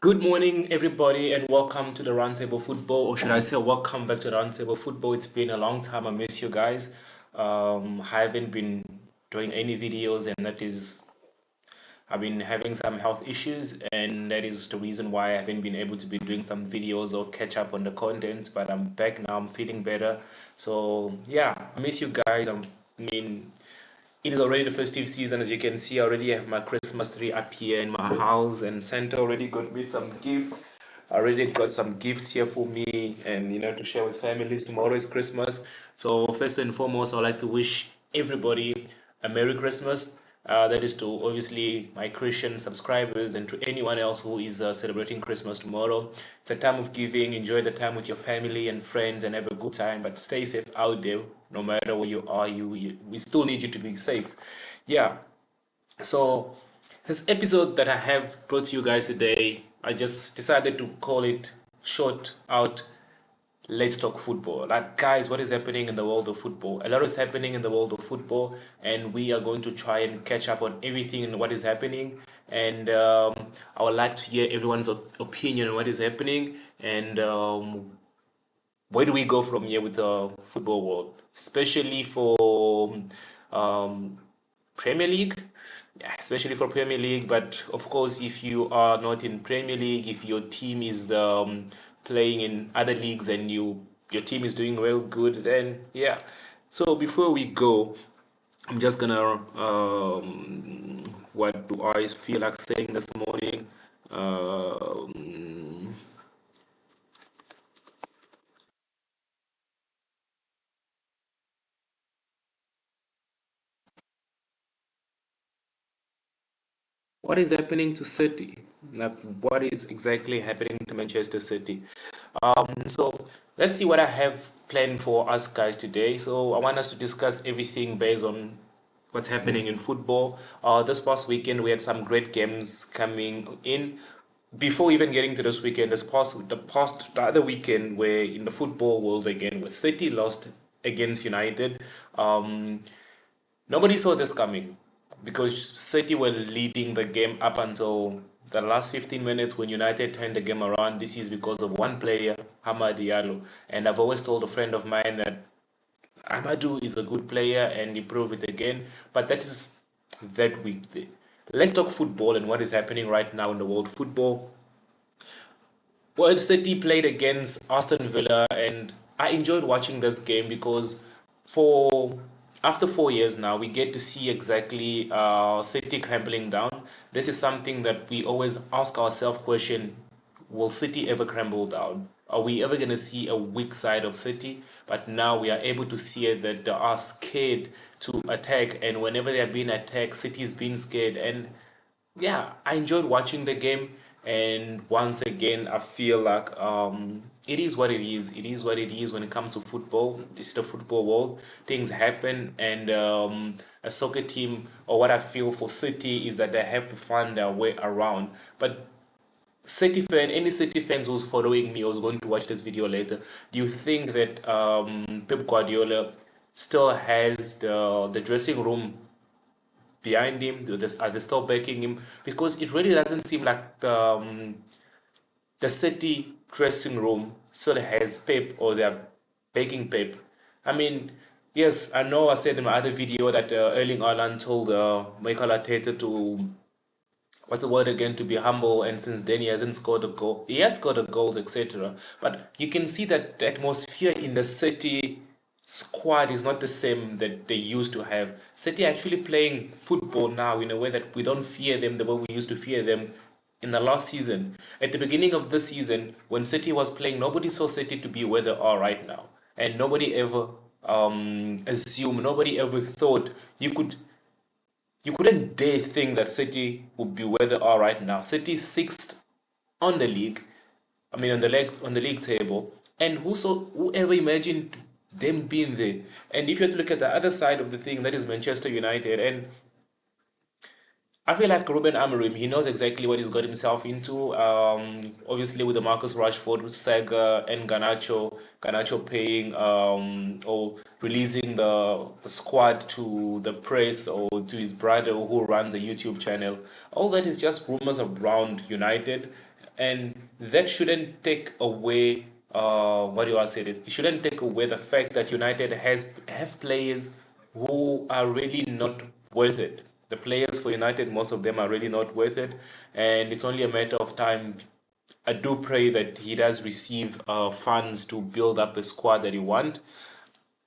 Good morning, everybody, and welcome to the Roundtable Football, or should I say, welcome back to the Roundtable Football. It's been a long time. I miss you guys. I haven't been doing any videos, and that is, I've been having some health issues, and that is the reason why I haven't been able to be doing some videos or catch up on the content. But I'm back now. I'm feeling better. So yeah, I miss you guys. I mean, it is already the festive season, as you can see. I already have my Christmas tree up here in my house, and Santa already got me some gifts. I already got some gifts here for me, and to share with families. Tomorrow is Christmas, so first and foremost, I'd like to wish everybody a Merry Christmas. That is to obviously my Christian subscribers and to anyone else who is celebrating Christmas tomorrow. It's a time of giving. Enjoy the time with your family and friends and have a good time, but stay safe out there. No matter where you are, we still need you to be safe. Yeah. So this episode that I have brought to you guys today, I just decided to call it short out. Let's talk football. Like, guys, what is happening in the world of football? A lot is happening in the world of football, and we are going to try and catch up on everything and what is happening. And I would like to hear everyone's opinion on what is happening and where do we go from here with the football world, especially for um, Premier League? Yeah, especially for Premier League. But of course, if you are not in Premier League, if your team is playing in other leagues and your team is doing well, good, then yeah. So before we go, I'm just gonna what do I feel like saying this morning? Um, what is happening to City? Like, what is exactly happening to Manchester City? So let's see what I have planned for us guys today. So I want us to discuss everything based on what's happening in football. This past weekend we had some great games coming in. Before even getting to this weekend, the other weekend, where in the football world again, where City lost against United. Um, Nobody saw this coming because City were leading the game up until the last 15 minutes when United turned the game around. This is because of one player, Hamad Diallo. And I've always told a friend of mine that Amadou is a good player and he proved it again. But that is that week. Let's talk football and what is happening right now in the world of football. Well, City played against Aston Villa, and I enjoyed watching this game because for after 4 years now, we get to see exactly City crumbling down. This is something that we always ask ourselves question, will City ever crumble down? Are we ever going to see a weak side of City? But now we are able to see it that they are scared to attack, and whenever they are being attacked, City is being scared. And yeah, I enjoyed watching the game, and once again, I feel like it is what it is. It is what it is when it comes to football. It's the football world. Things happen, and a soccer team, or what I feel for City, is that they have to find their way around. But City fan, any City fans who's following me or who's going to watch this video later, do you think that Pep Guardiola still has the dressing room behind him? Are they still backing him? Because it really doesn't seem like the City dressing room still has Pep or they're backing Pep. I mean, yes, I know I said in my other video that Erling Haaland told Michael Arteta to, what's the word again, to be humble, and since then he hasn't scored a goal. He has scored a goals, etc. But you can see that the atmosphere in the City squad is not the same that they used to have. City actually playing football now in a way that we don't fear them the way we used to fear them in the last season. At the beginning of the season, when City was playing, nobody saw City to be where they are right now. And nobody ever assumed, nobody ever thought you couldn't dare think that City would be where they are right now. City sixth on the league, I mean on the league table, and whoever imagined them being there? And if you have to look at the other side of the thing, that is Manchester United, and I feel like Ruben Amorim, he knows exactly what he's got himself into. Obviously, with the Marcus Rashford, with Saga and Garnacho paying or releasing the squad to the press or to his brother who runs a YouTube channel. All that is just rumors around United. and that shouldn't take away what do I say? It shouldn't take away the fact that United has have players who are really not worth it. The players for United, most of them are really not worth it, and it's only a matter of time. I do pray that he does receive funds to build up a squad that he want.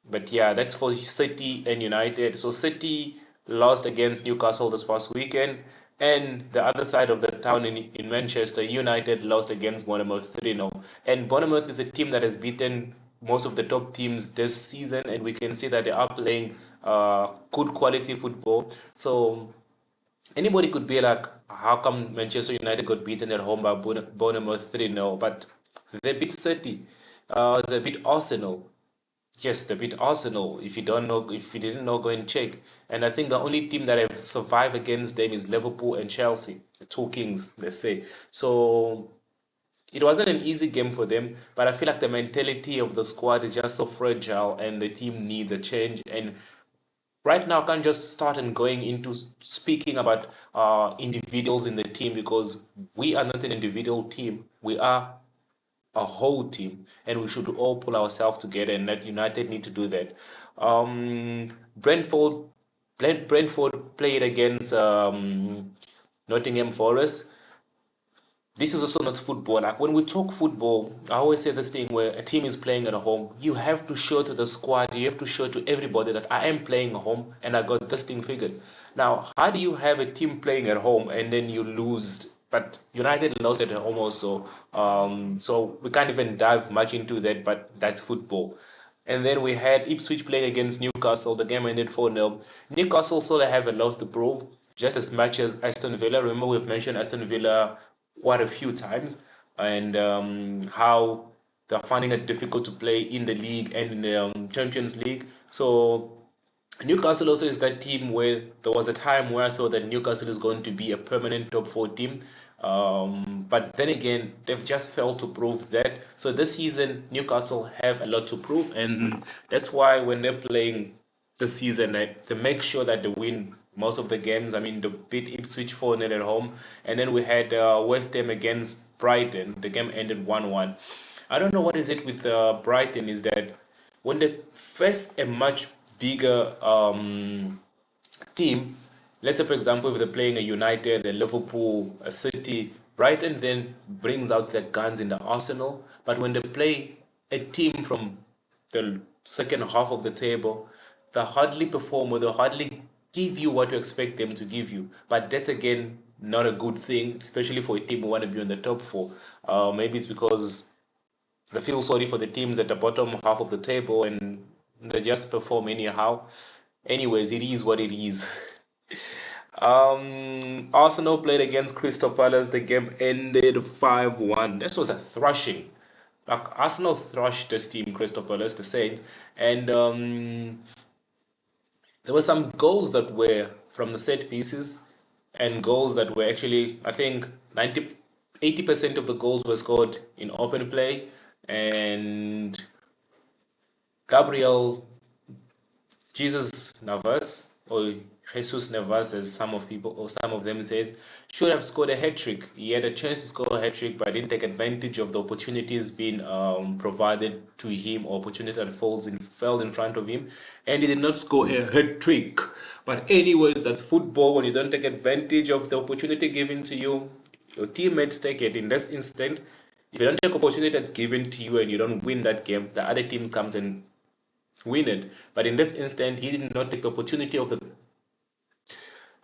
But yeah, that's for City and United. So City lost against Newcastle this past weekend, and the other side of the town in Manchester, United lost against Bournemouth 3-0. And Bournemouth is a team that has beaten most of the top teams this season, and we can see that they are playing good quality football. So anybody could be like, how come Manchester United got beaten at home by Bournemouth 3-0? But they beat City. They beat Arsenal. Yes, they beat Arsenal. If you don't know, if you didn't know, go and check. And I think the only team that have survived against them is Liverpool and Chelsea, the two kings, let's say. So it wasn't an easy game for them, but I feel like the mentality of the squad is just so fragile, and the team needs a change. And right now, I can't just start and going into speaking about individuals in the team, because we are not an individual team. We are a whole team, and we should all pull ourselves together, and that United need to do that. Brentford, Brentford played against Nottingham Forest. This is also not football. Like when we talk football, I always say this thing where a team is playing at home. You have to show to the squad, you have to show to everybody that I am playing at home and I got this thing figured. Now, how do you have a team playing at home and then you lose? But United lost at home also. So we can't even dive much into that, but that's football. And then we had Ipswich playing against Newcastle. The game ended 4-0. Newcastle sort of have a lot to prove, just as much as Aston Villa. Remember, we've mentioned Aston Villa quite a few times, and how they're finding it difficult to play in the league and in the Champions League. So Newcastle also is that team where there was a time where I thought that Newcastle is going to be a permanent top four team. But then again, they've just failed to prove that. So this season, Newcastle have a lot to prove, and that's why when they're playing this season, they make sure that they win most of the games. I mean, they beat Ipswich 4-0 at home, and then we had West Ham against Brighton. The game ended 1-1. I don't know what is it with Brighton, is that when they face a much bigger team, let's say for example, if they're playing a United, a Liverpool, a City, Brighton then brings out their guns in the arsenal. But when they play a team from the second half of the table, they hardly perform, or they hardly give you what you expect them to give you. But that's again not a good thing, especially for a team who want to be on the top four. Maybe it's because they feel sorry for the teams at the bottom half of the table and they just perform anyhow. Anyways, it is what it is. Arsenal played against Crystal Palace. The game ended 5-1. This was a thrashing. Like Arsenal thrashed this team, Crystal Palace, the Saints, and there were some goals that were from the set pieces, and goals that were actually, I think, 80% of the goals were scored in open play, and Gabriel Jesus Navas, or Jesus Navas, as some of people or some of them says, should have scored a hat trick. He had a chance to score a hat trick, but didn't take advantage of the opportunities being provided to him, or opportunity that fell in front of him, and he did not score a hat trick. But anyways, that's football. When you don't take advantage of the opportunity given to you, your teammates take it. In this instant, if you don't take opportunity that's given to you and you don't win that game, the other teams comes and win it. But in this instant, he did not take the opportunity of the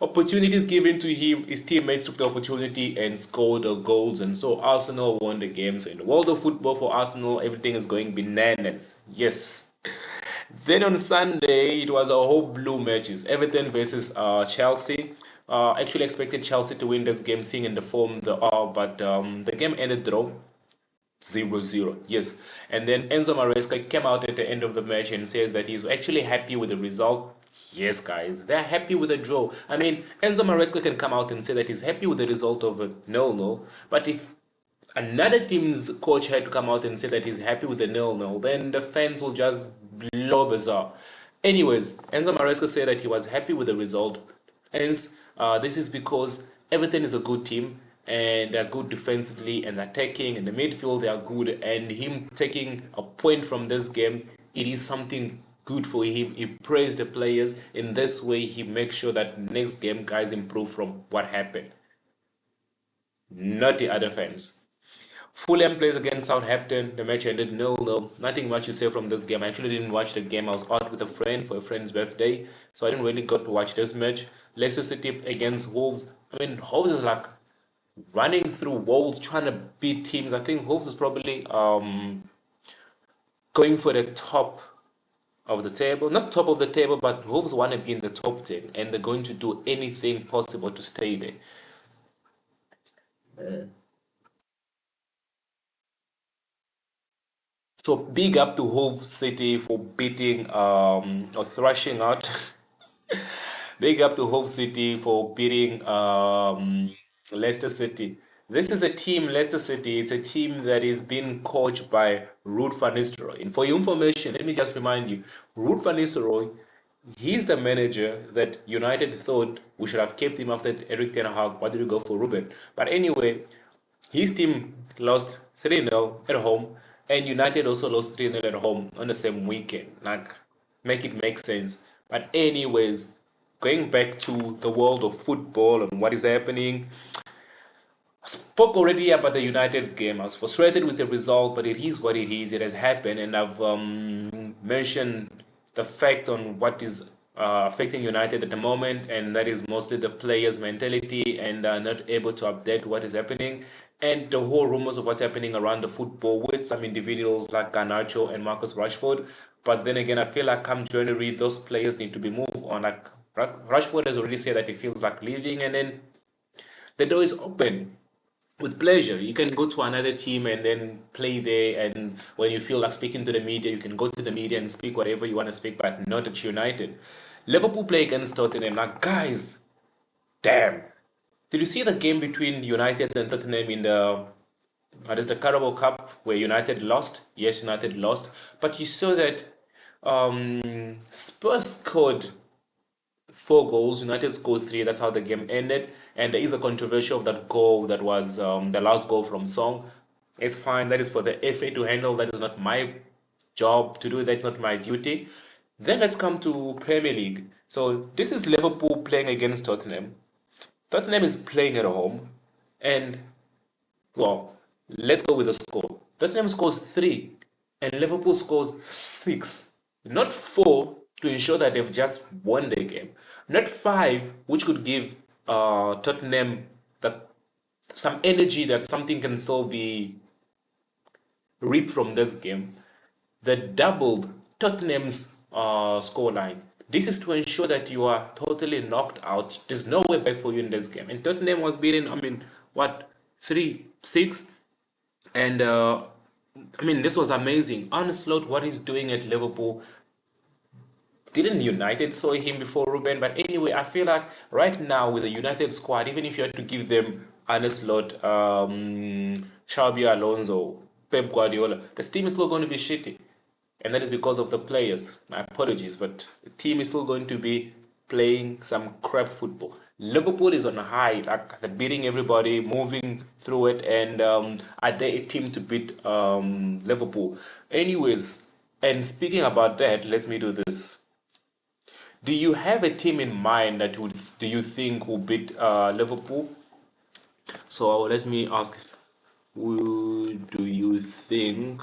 opportunities given to him. His teammates took the opportunity and scored the goals, and so Arsenal won the game. So in the world of football, for Arsenal, everything is going bananas. Yes. Then on Sunday, it was a whole blue matches. Everton versus Chelsea. Actually expected Chelsea to win this game, seeing in the form they are, but the game ended draw. 0-0, yes. And then Enzo Maresca came out at the end of the match and says that he's actually happy with the result. Yes, guys, they're happy with the draw. I mean, Enzo Maresca can come out and say that he's happy with the result of a 0-0, but if another team's coach had to come out and say that he's happy with the 0-0, then the fans will just blow bizarre. Anyways, Enzo Maresca said that he was happy with the result. Hence, this is because Everton is a good team. and they're good defensively and attacking. In the midfield, they are good. And him taking a point from this game, it is something good for him. He praised the players. In this way, he makes sure that next game guys improve from what happened, not the other fans. Fulham plays against Southampton. The match ended 0-0. Nothing much to say from this game. I actually didn't watch the game. I was out with a friend for a friend's birthday, so I didn't really got to watch this match. Leicester City against Wolves. I mean, Wolves is like running through Wolves, trying to beat teams. I think Wolves is probably going for the top of the table. Not top of the table, but Wolves want to be in the top 10, and they're going to do anything possible to stay there. So big up to Hove City for beating or thrashing out. Big up to Hove City for beating Leicester City. This is a team, Leicester City. It's a team that is being coached by Ruud van Nistelrooy. And for your information, let me just remind you, Ruud van Nistelrooy, he's the manager that United thought we should have kept him after Eric Ten Hag. Why did we go for Ruben? But anyway, his team lost 3-0 at home, and United also lost 3-0 at home on the same weekend. Like, make it make sense. But, anyways, going back to the world of football and what is happening, I spoke already about the United game. I was frustrated with the result, but it is what it is. It has happened, and I've mentioned the fact on what is affecting United at the moment, and that is mostly the players' mentality and not able to update what is happening, and the whole rumors of what's happening around the football with some individuals like Garnacho and Marcus Rashford. But then again, I feel like come January, those players need to be moved on. Like Rashford has already said that he feels like leaving, and then the door is open with pleasure. You can go to another team and then play there. And when you feel like speaking to the media, you can go to the media and speak whatever you want to speak, but not at United. Liverpool play against Tottenham. Like, guys, damn. Did you see the game between United and Tottenham in the what is the Carabao Cup where United lost? Yes, United lost. But you saw that Spurs scored 4 goals. United scored three. That's how the game ended. And there is a controversy of that goal that was the last goal from Song. It's fine. That is for the FA to handle. That is not my job to do. That's not my duty. Then let's come to Premier League. So this is Liverpool playing against Tottenham. Tottenham is playing at home, and well, let's go with the score. Tottenham scores three, and Liverpool scores six. Not four to ensure that they've just won the game. Not five, which could give Tottenham some energy that something can still be reaped from this game. That doubled Tottenham's scoreline. This is to ensure that you are totally knocked out. There's no way back for you in this game. And Tottenham was beaten, I mean, what, 3-6? And I mean, this was amazing. Onslaught, what he's doing at Liverpool. Didn't United saw him before Ruben? But anyway, I feel like right now with the United squad, even if you had to give them Onslaught, Xabi Alonso, Pep Guardiola, this team is still going to be shitty. And that is because of the players. My apologies, but the team is still going to be playing some crap football. Liverpool is on a high, like they're beating everybody, moving through it, and are they a team to beat Liverpool? Anyways, and speaking about that, let me do this. Do you have a team in mind that would do you think will beat Liverpool? So let me ask, who do you think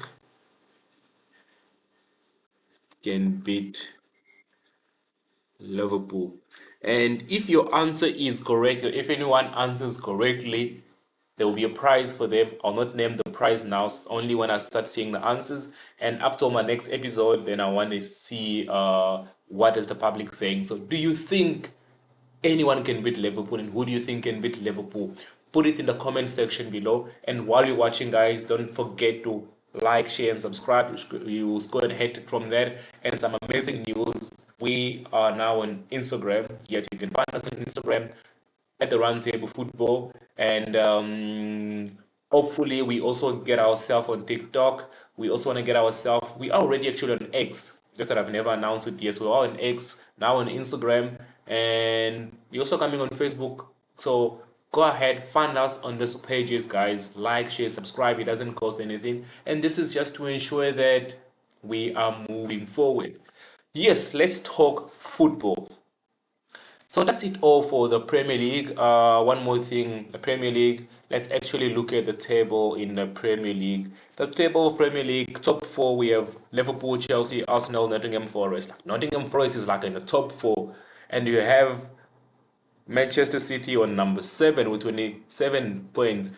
can beat Liverpool? And if your answer is correct, or if anyone answers correctly, there will be a prize for them. I'll not name the prize now, only when I start seeing the answers. And up to my next episode, then I want to see what is the public saying. So do you think anyone can beat Liverpool, and who do you think can beat Liverpool? Put it in the comment section below. And while you're watching, guys, don't forget to like, share, and subscribe. You go ahead from there. And some amazing news. We are now on Instagram. Yes, you can find us on Instagram at the Roundtable Football, and hopefully we also get ourselves on TikTok. We also want to get ourselves. We are already actually on X. Just that I've never announced it yet. So we're on X now on Instagram, and we're also coming on Facebook. So go ahead, find us on these pages, guys. Like, share, subscribe. It doesn't cost anything. And this is just to ensure that we are moving forward. Yes, let's talk football. So that's it all for the Premier League. One more thing, the Premier League. Let's actually look at the table in the Premier League. The table of Premier League, top four, we have Liverpool, Chelsea, Arsenal, Nottingham Forest. Nottingham Forest is like in the top four. And you have Manchester City on number 7 with 27 points,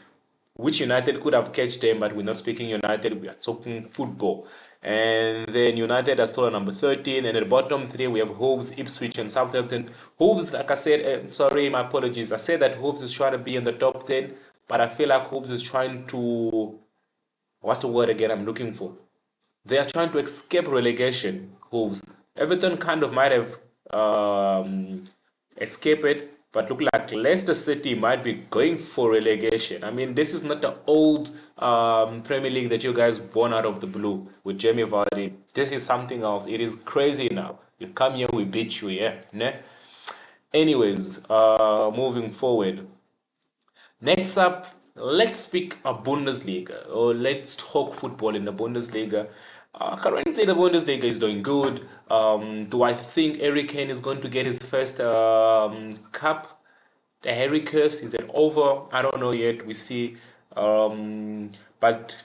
which United could have catched them, but we're not speaking United, we are talking football. And then United are still on number 13, and at the bottom three we have Wolves, Ipswich, and Southampton. Wolves, like I said, sorry, my apologies. I said that Wolves is trying to be in the top 10, but I feel like Wolves is trying to, what's the word again I'm looking for? They are trying to escape relegation. Wolves. Everton kind of might have escaped it, but look like Leicester City might be going for relegation. I mean, this is not the old Premier League that you guys born out of the blue with Jamie Vardy. This is something else. It is crazy now. You come here, we beat you, yeah. Ne? Anyways, moving forward. Next up, let's speak a Bundesliga, or let's talk football in the Bundesliga. Currently, the Bundesliga is doing good. Do I think Harry Kane is going to get his first cup? The Harry curse, is it over? I don't know yet. We see. But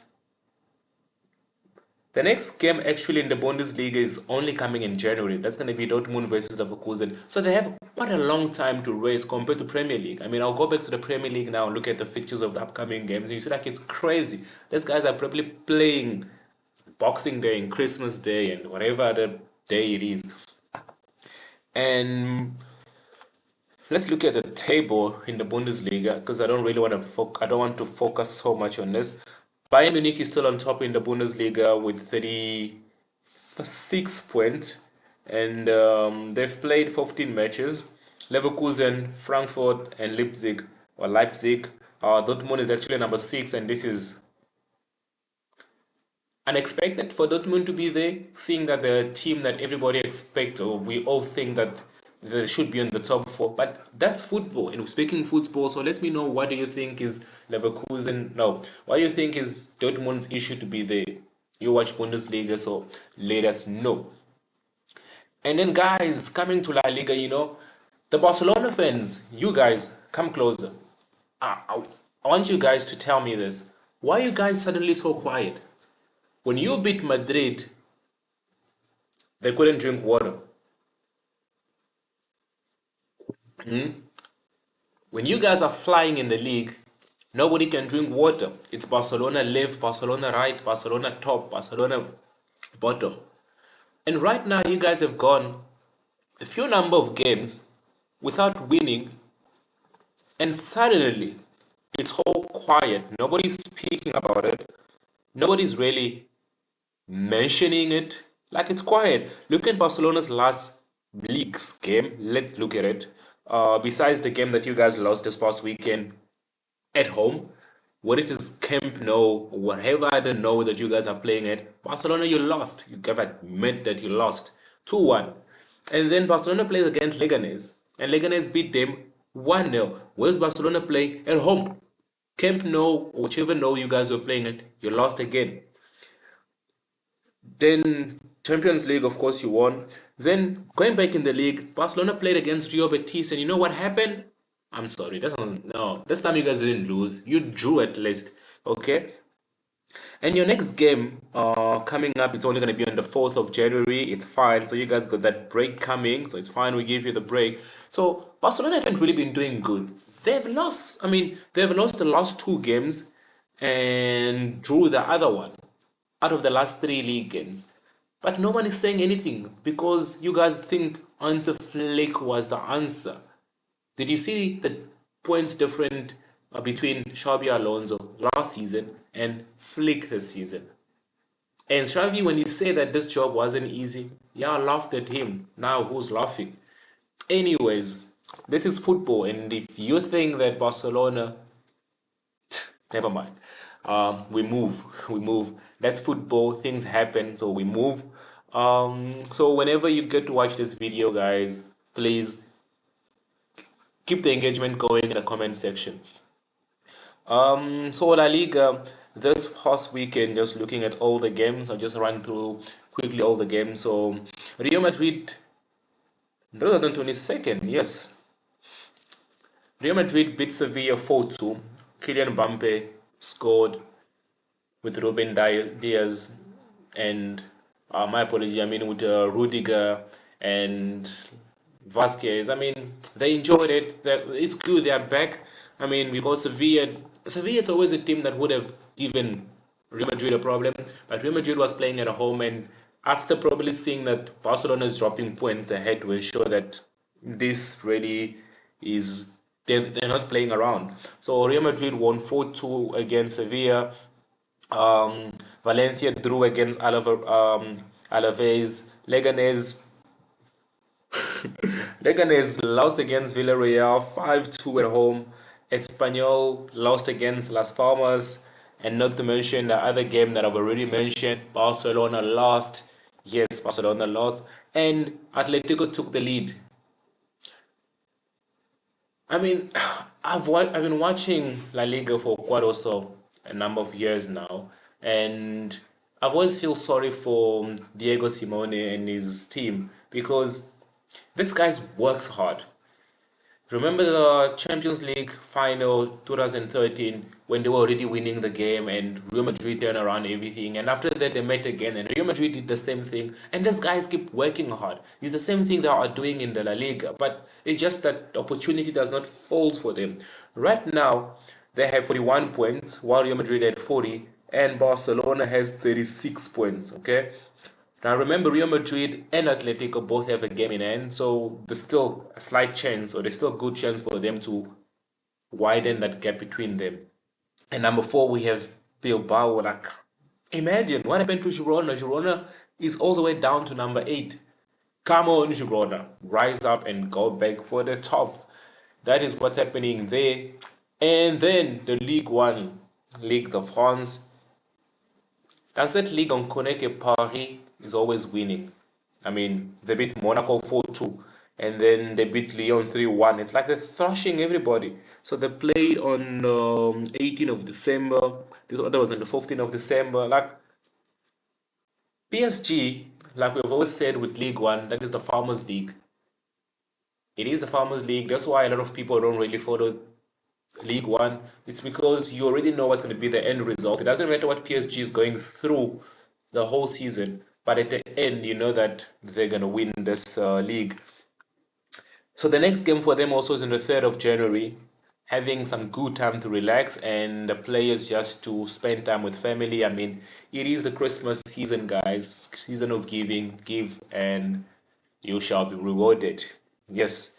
the next game actually in the Bundesliga is only coming in January. That's going to be Dortmund versus Leverkusen. So they have quite a long time to race compared to Premier League. I mean, I'll go back to the Premier League now and look at the fixtures of the upcoming games. And you see, like, it's crazy. These guys are probably playing Boxing Day and Christmas Day and whatever other day it is. And let's look at the table in the Bundesliga because I don't really want to I don't want to focus so much on this. Bayern Munich is still on top in the Bundesliga with 36 points, and they've played 15 matches. Leverkusen, Frankfurt, and Leipzig or Leipzig. Dortmund is actually number 6, and this is unexpected for Dortmund to be there, seeing that the team that everybody expects, or we all think that they should be in the top four. But that's football, and we're speaking football. So let me know, what do you think is Leverkusen? No, what do you think is Dortmund's issue to be there? You watch Bundesliga, so let us know. And then, guys, coming to La Liga, the Barcelona fans, you guys, come closer. I want you guys to tell me this. Why are you guys suddenly so quiet? When you beat Madrid, they couldn't drink water. When you guys are flying in the league, nobody can drink water. It's Barcelona left, Barcelona right, Barcelona top, Barcelona bottom. And right now, you guys have gone a few number of games without winning, and suddenly it's all quiet. Nobody's speaking about it. Nobody's really mentioning it. Like, it's quiet. Look at Barcelona's last league's game. Let's look at it. Besides the game that you guys lost this past weekend at home, what it is Camp Nou, whatever I don't know that you guys are playing at, Barcelona, you lost. You have admit that you lost 2-1. And then Barcelona plays against Leganes, and Leganes beat them 1-0. Where's Barcelona playing? At home. Camp Nou, whichever Nou you guys were playing at, you lost again. Then Champions League, of course, you won. Then going back in the league, Barcelona played against Real Betis, and you know what happened? I'm sorry, no. This time you guys didn't lose. You drew at least, okay? And your next game, coming up, it's only gonna be on the 4th of January. It's fine. So you guys got that break coming, so it's fine. We give you the break. So Barcelona haven't really been doing good. They've lost. I mean, they've lost the last 2 games and drew the other one out of the last 3 league games. But no one is saying anything because you guys think Hansi Flick was the answer. Did you see the points different between Xabi Alonso last season and Flick this season? And Xavi, when he said that this job wasn't easy, yeah, I laughed at him. Now who's laughing? Anyways, this is football, and if you think that Barcelona, never mind. We move, we move. That's football. Things happen, so we move. So whenever you get to watch this video, guys, please keep the engagement going in the comment section. So La Liga, this past weekend, just looking at all the games, I'll just run through quickly all the games. So Real Madrid, 22nd, yes. Real Madrid beat Sevilla 4-2. Kylian Mbappe scored with Diaz and my apology, I mean with Rudiger and Vasquez. I mean, they enjoyed it. It's good. They are back. I mean, because Sevilla is always a team that would have given Real Madrid a problem, but Real Madrid was playing at home, and after probably seeing that Barcelona is dropping points, they had to ensure that this really is they're not playing around. So Real Madrid won 4-2 against Sevilla. Valencia drew against Alaves. Leganes lost against Villarreal 5-2 at home. Espanyol lost against Las Palmas. And not to mention the other game that I've already mentioned, Barcelona lost. Yes, Barcelona lost. And Atletico took the lead. I mean, I've been watching La Liga for quite also a number of years now, and I've always feel sorry for Diego Simone and his team because this guy works hard. Remember the Champions League final 2013 when they were already winning the game and Real Madrid turned around everything, and after that they met again and Real Madrid did the same thing, and these guys keep working hard. It's the same thing they are doing in the La Liga, but it's just that the opportunity does not fall for them. Right now they have 41 points while Real Madrid had 40 and Barcelona has 36 points. Okay, now remember, Real Madrid and Atletico both have a game in hand, so there's still a slight chance, or there's still a good chance for them to widen that gap between them. And number four, we have Bilbao. Like, imagine what happened to Girona. Girona is all the way down to number 8. Come on, Girona, rise up and go back for the top. That is what's happening there. And then the League One, Ligue de France. Dans cette ligue, on connaît que Paris is always winning. I mean, they beat Monaco 4-2, and then they beat Lyon 3-1. It's like they're thrashing everybody. So they played on 18th of December. This other was on the 15th of December. Like PSG, like we've always said with League One, that is the Farmers League. It is the Farmers League. That's why a lot of people don't really follow League One. It's because you already know what's going to be the end result. It doesn't matter what PSG is going through the whole season, but at the end, you know that they're going to win this league. So the next game for them also is on the 3rd of January, having some good time to relax and the players just to spend time with family. I mean, it is the Christmas season, guys, season of giving, give, and you shall be rewarded. Yes.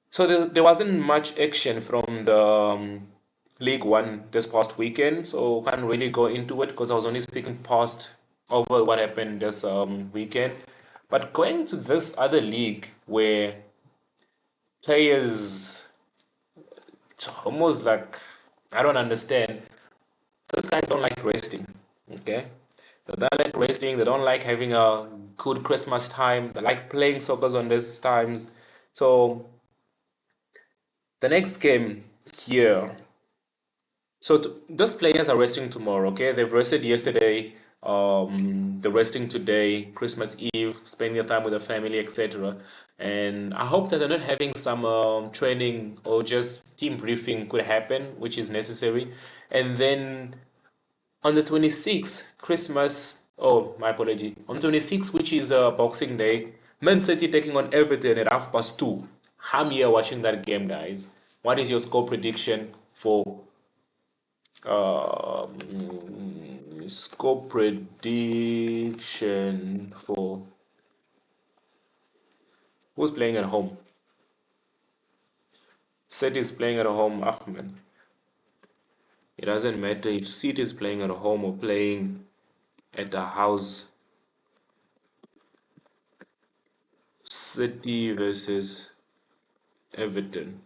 So there wasn't much action from the League One this past weekend, so can't really go into it because I was only speaking past over what happened this weekend. But going to this other league where players, it's almost like I don't understand. Those guys don't like resting, okay? They don't like resting. They don't like having a good Christmas time. They like playing soccer on these times. So the next game here. So those players are resting tomorrow, okay? They've rested yesterday, they're resting today, Christmas Eve, spending their time with their family, etc. And I hope that they're not having some training or just team briefing could happen, which is necessary. And then on the 26th, Christmas, oh, my apology. On 26th, which is Boxing Day, Man City taking on Everton at 2:30. I'm here watching that game, guys. What is your score prediction for score prediction for who's playing at home? City is playing at home, Ahmed. It doesn't matter if City is playing at home or playing at the house. City versus Everton.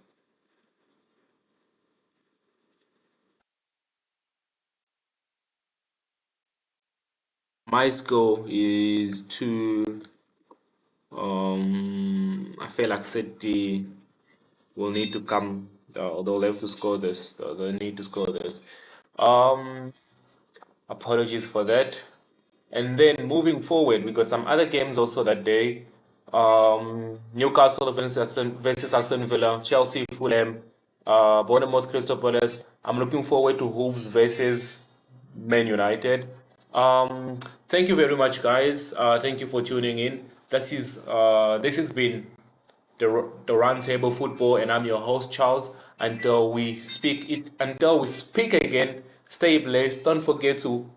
My score is two. I feel like City. will need to come. They'll have to score this. They'll need to score this. Um, Apologies for that. And then moving forward, we got some other games also that day. Newcastle versus Aston Villa, Chelsea, Fulham, Bournemouth, Crystal Palace. I'm looking forward to Wolves versus Man United. Thank you very much, guys. Thank you for tuning in. This has been the Roundtable Football, and I'm your host Charles. Until we speak again, stay blessed. Don't forget to